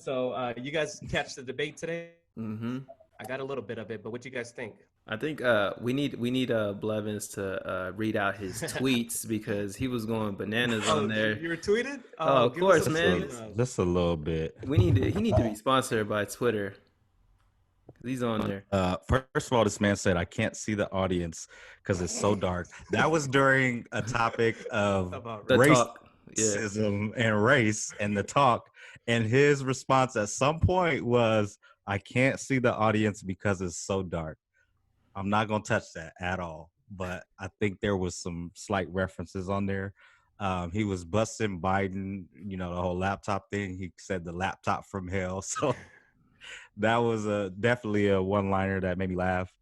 So you guys catch the debate today? Mm-hmm. I got a little bit of it, but what do you guys think? I think we need Blevins to read out his tweets because he was going bananas on Oh, there. you were tweeted? Oh, Oh, of give us course, some man. tweets. Just a little bit. He need to be sponsored by Twitter. He's on there. First of all, this man said, "I can't see the audience because it's so dark." That was during a topic of About The race. talk. Yeah. racism and race and the talk, and his response at some point was, "I can't see the audience because it's so dark." I'm not gonna touch that at all, but I think there was some slight references on there. He was busting Biden, the whole laptop thing. He said the laptop from hell. So that was definitely a one-liner that made me laugh.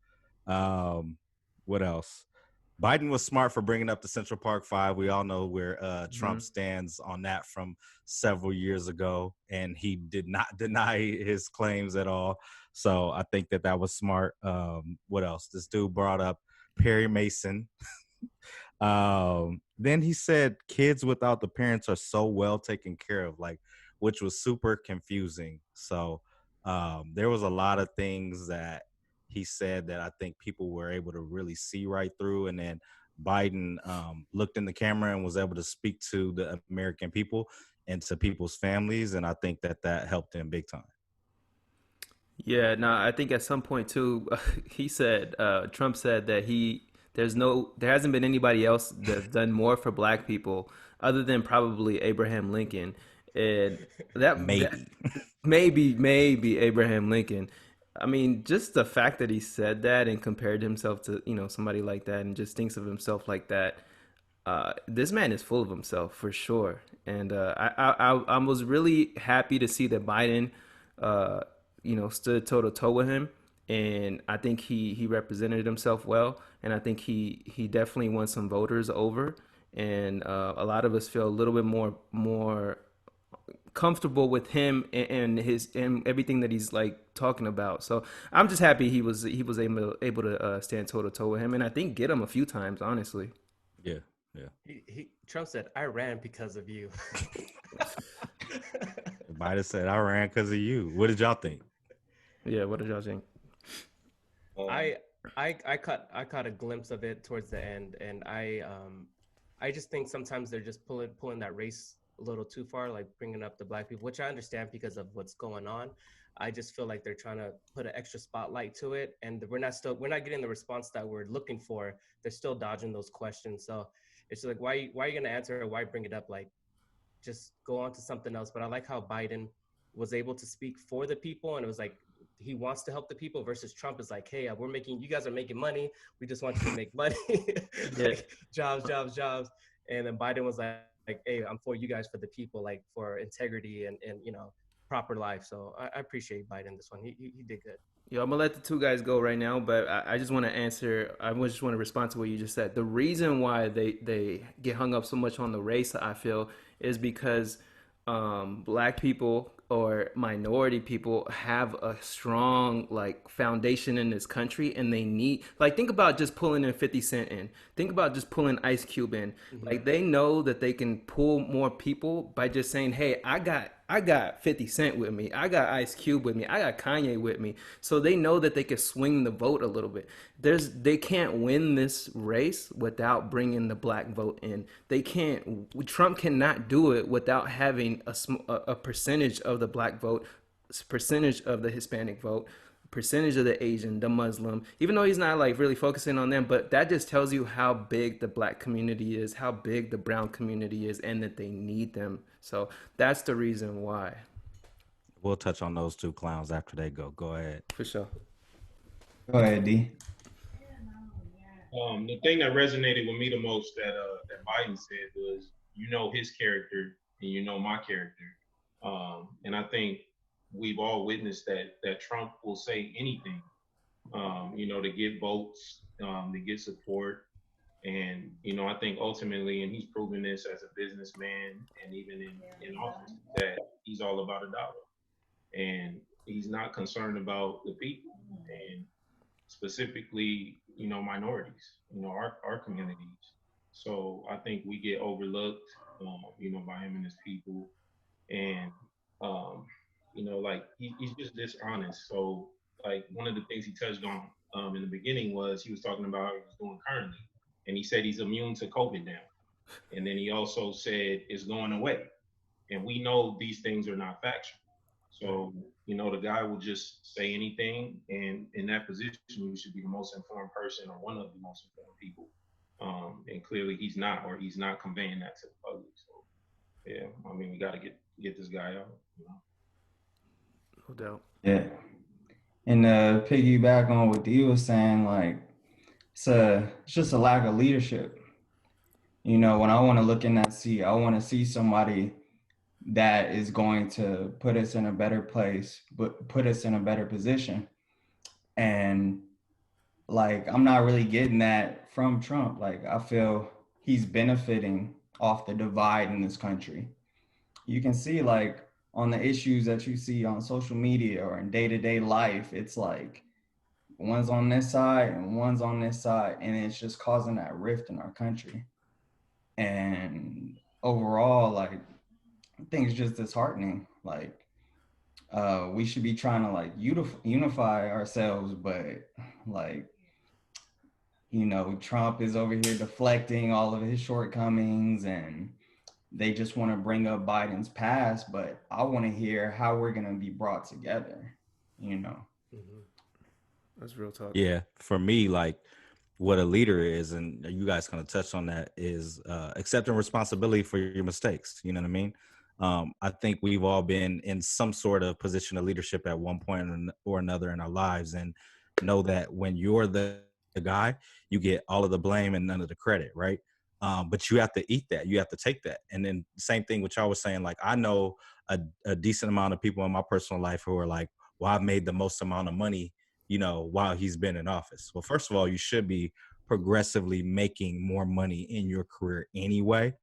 Um, what else? Biden was smart for bringing up the Central Park Five. We all know where Mm-hmm. Trump stands on that from several years ago, and he did not deny his claims at all. So I think that was smart. What else? This dude brought up Perry Mason. Then he said kids without the parents are so well taken care of, like, which was super confusing. So there was a lot of things that he said that I think people were able to really see right through. And then Biden looked in the camera and was able to speak to the American people and to people's families. And I think that helped him big time. Yeah, no, I think at some point too, he said, Trump said that there hasn't been anybody else that's done more for black people other than probably Abraham Lincoln. And that Maybe. maybe Abraham Lincoln. I mean, just the fact that he said that and compared himself to, somebody like that and just thinks of himself like that, this man is full of himself for sure. And I was really happy to see that Biden, uh, stood toe to toe with him, and I think he represented himself well, and I think he definitely won some voters over, and a lot of us feel a little bit more comfortable with him and his and everything that he's like talking about. So I'm just happy he was able to stand toe to toe with him, and I think get him a few times, honestly. Yeah. Yeah. Trump said, "I ran because of you." Biden said, I ran because of you. What did y'all think? Yeah, what did y'all think? I I caught a glimpse of it towards the end, and I just think sometimes they're just pulling that race a little too far, like bringing up the black people, which I understand because of what's going on. I just feel like they're trying to put an extra spotlight to it, and we're not getting the response that we're looking for. They're still dodging those questions, so it's like why are you gonna answer it? Why bring it up? Like just go on to something else. But I like how Biden was able to speak for the people, and it was like he wants to help the people versus Trump is like, hey, you guys are making money. We just want you to make money, Yeah. like jobs, jobs, jobs. And then Biden was like, hey, I'm for you guys, for the people, like for integrity and proper life. So I appreciate Biden this one. He did good. Yo, I'm gonna let the two guys go right now, but I just want to answer. Just want to respond to what you just said. The reason why they get hung up so much on the race, I feel, is because black people or minority people have a strong like foundation in this country, and they need like think about just pulling in 50 Cent in. Think about just pulling Ice Cube in. Mm-hmm. Like they know that they can pull more people by just saying, "Hey, I got 50 Cent with me. I got Ice Cube with me. I got Kanye with me." So they know that they could swing the vote a little bit. They can't win this race without bringing the black vote in. They can't. Trump cannot do it without having a percentage of the black vote, percentage of the Hispanic vote, percentage of the Asian, the Muslim, even though he's not like really focusing on them, but that just tells you how big the black community is, how big the brown community is, and that they need them. So that's the reason why, We'll touch on those two clowns after they go. Go ahead. for sure. Go ahead, D. The thing that resonated with me the most that Biden said was, you know his character and you know my character, and I think we've all witnessed that Trump will say anything, to get votes, to get support, and I think ultimately, and he's proven this as a businessman and even in office, that he's all about a dollar, and he's not concerned about the people, and specifically, minorities, our communities. So I think we get overlooked, by him and his people. And um, Like he's just dishonest. So like one of the things he touched on in the beginning was he was talking about how he's doing currently, and he said he's immune to COVID now, and then he also said it's going away, and we know these things are not factual. So the guy will just say anything, and in that position, you should be the most informed person or one of the most informed people. And clearly, he's not, or he's not conveying that to the public. So yeah, I mean, we got to get this guy out. No doubt. Yeah. And piggyback on what Dee was saying, like it's just a lack of leadership. When I want to look in that seat, I want to see somebody that is going to put us in a better place, but put us in a better position. And like, I'm not really getting that from Trump. Like, I feel he's benefiting off the divide in this country. You can see, like, on the issues that you see on social media or in day-to-day life, it's like one's on this side and one's on this side, and it's just causing that rift in our country. And overall, like, I think it's just disheartening. Like, we should be trying to like unify ourselves, but like, Trump is over here deflecting all of his shortcomings, and they just want to bring up Biden's past, but I want to hear how we're going to be brought together, Mm-hmm. That's real talk. Yeah, for me, like what a leader is, and you guys kind of touched on that, is accepting responsibility for your mistakes. You know what I mean? I think we've all been in some sort of position of leadership at one point or another in our lives, and know that when you're the guy, you get all of the blame and none of the credit, right? But you have to eat that. You have to take that. And then same thing, which I was saying, like I know a decent amount of people in my personal life who are like, well, I've made the most amount of money, while he's been in office. Well, first of all, you should be progressively making more money in your career anyway.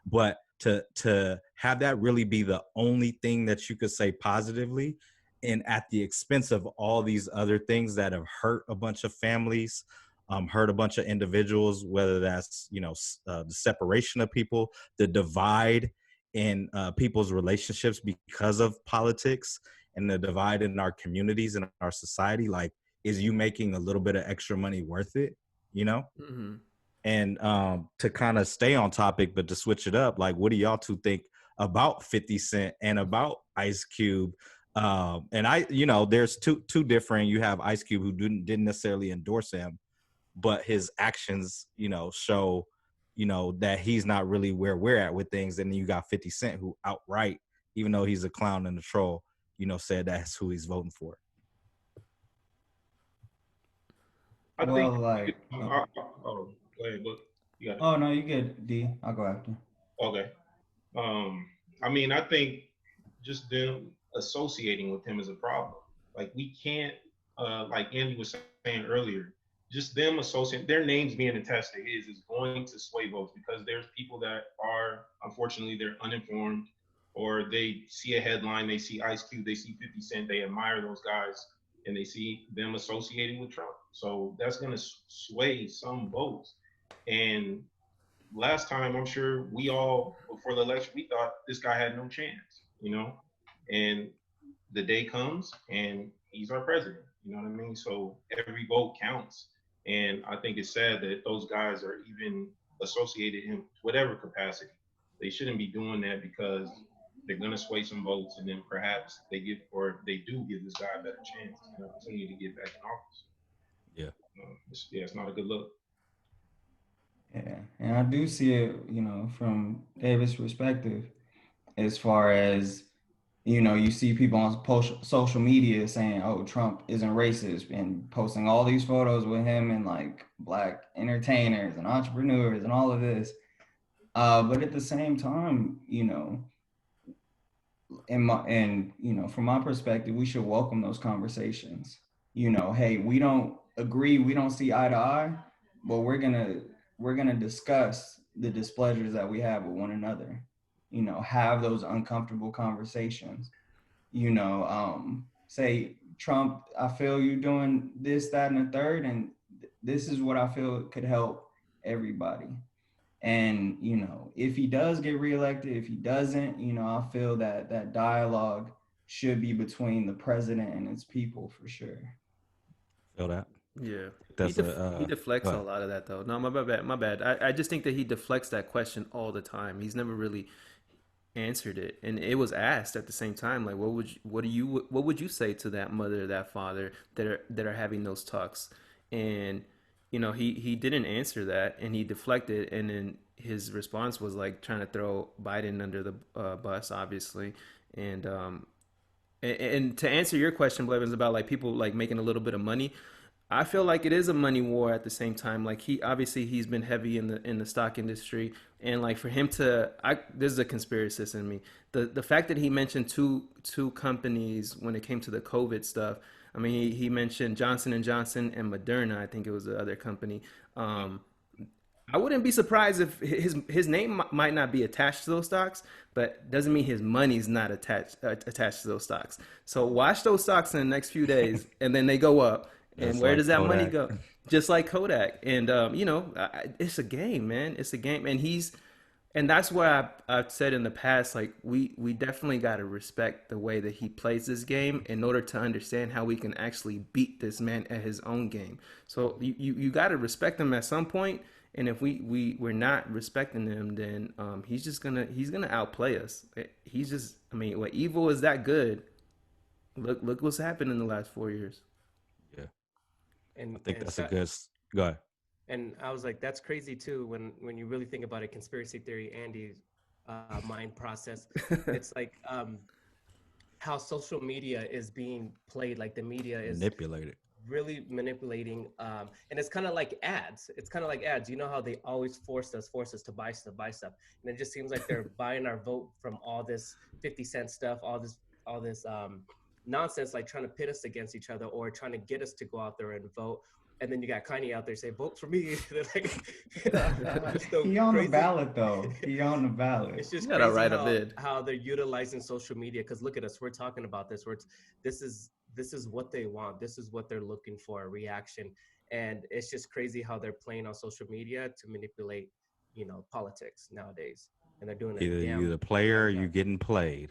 But to have that really be the only thing that you could say positively, and at the expense of all these other things that have hurt a bunch of families, hurt a bunch of individuals, whether that's the separation of people, the divide in people's relationships because of politics, and the divide in our communities and our society, like, is you making a little bit of extra money worth it? Mm-hmm. And to kind of stay on topic, but to switch it up, like, what do y'all two think about 50 Cent and about Ice Cube? And there's two different. You have Ice Cube, who didn't necessarily endorse him, but his actions, show, that he's not really where we're at with things. And then you got 50 Cent, who outright, even though he's a clown and a troll, said that's who he's voting for. I Well, think. like, Go ahead, but you got it. oh no, you get D. I'll go after. Okay. I mean, I think just them associating with him is a problem. Like we can't, like Andy was saying earlier, just them associating their names being attached to his is going to sway votes because there's people that are unfortunately they're uninformed or they see a headline, they see Ice Cube, they see 50 Cent, they admire those guys, and they see them associating with Trump. So that's going to sway some votes. And last time, I'm sure we all, before the election, we thought this guy had no chance. And the day comes and he's our president. You know what I mean? So every vote counts. And I think it's sad that those guys are even associated in whatever capacity. They shouldn't be doing that because they're going to sway some votes and then perhaps they do give this guy a better chance and opportunity to get back in office. Yeah. It's not a good look. Yeah, and I do see it, from David's perspective, as far as you see people on social media saying, "Oh, Trump isn't racist," and posting all these photos with him and like black entertainers and entrepreneurs and all of this. But at the same time, from my perspective, we should welcome those conversations. Hey, we don't agree, we don't see eye to eye, but we're gonna discuss the displeasures that we have with one another. Have those uncomfortable conversations. Say, Trump, I feel you doing this, that, and the third, and this is what I feel could help everybody. And if he does get reelected, if he doesn't, I feel that that dialogue should be between the president and his people for sure. Feel that? Yeah, That's he deflects go a ahead. lot of that though. No, my bad, my bad. I just think that he deflects that question all the time. He's never really answered it, and it was asked at the same time. Like, what would you say to that mother, that father that are having those talks? And he didn't answer that, and he deflected, and then his response was like trying to throw Biden under the bus, obviously, and and to answer your question, Blevins, about like people like making a little bit of money, I feel like it is a money war at the same time. Like he's been heavy in the stock industry, and like for him to, this is a conspiracist in me. The fact that he mentioned two companies when it came to the COVID stuff. I mean, he mentioned Johnson & Johnson and Moderna. I think it was the other company. I wouldn't be surprised if his name might not be attached to those stocks, but doesn't mean his money's not attached to those stocks. So watch those stocks in the next few days, and then they go up. And Just where like does that money Kodak. go? Just like Kodak. And it's a game, man. It's a game, and that's why I've said in the past, like we definitely got to respect the way that he plays this game in order to understand how we can actually beat this man at his own game. So you got to respect him at some point, and if we're not respecting him, then he's gonna outplay us. He's just, I mean, what evil is that good? Look what's happened in the last 4 years. Yeah, And I think and that's a so, good. Go ahead. and I was like, that's crazy too. When you really think about it, conspiracy theory, Andy's mind process, it's like how social media is being played. Like the media is Manipulated. really manipulating, and it's kind of like ads. It's kind of like ads. You know how they always force us to buy stuff, and it just seems like they're buying our vote from all this 50-cent stuff, all this nonsense, like trying to pit us against each other or trying to get us to go out there and vote. And then you got Kanye out there say, "Vote for me." They're like, just so He on the crazy. ballot though. He on the ballot. It's just You gotta crazy write a bid. how they're utilizing social media. Because look at us, we're talking about this. This is what they want. This is what they're looking for, a reaction. And it's just crazy how they're playing on social media to manipulate, politics nowadays. And they're doing a Either damn you the player or job. you getting played.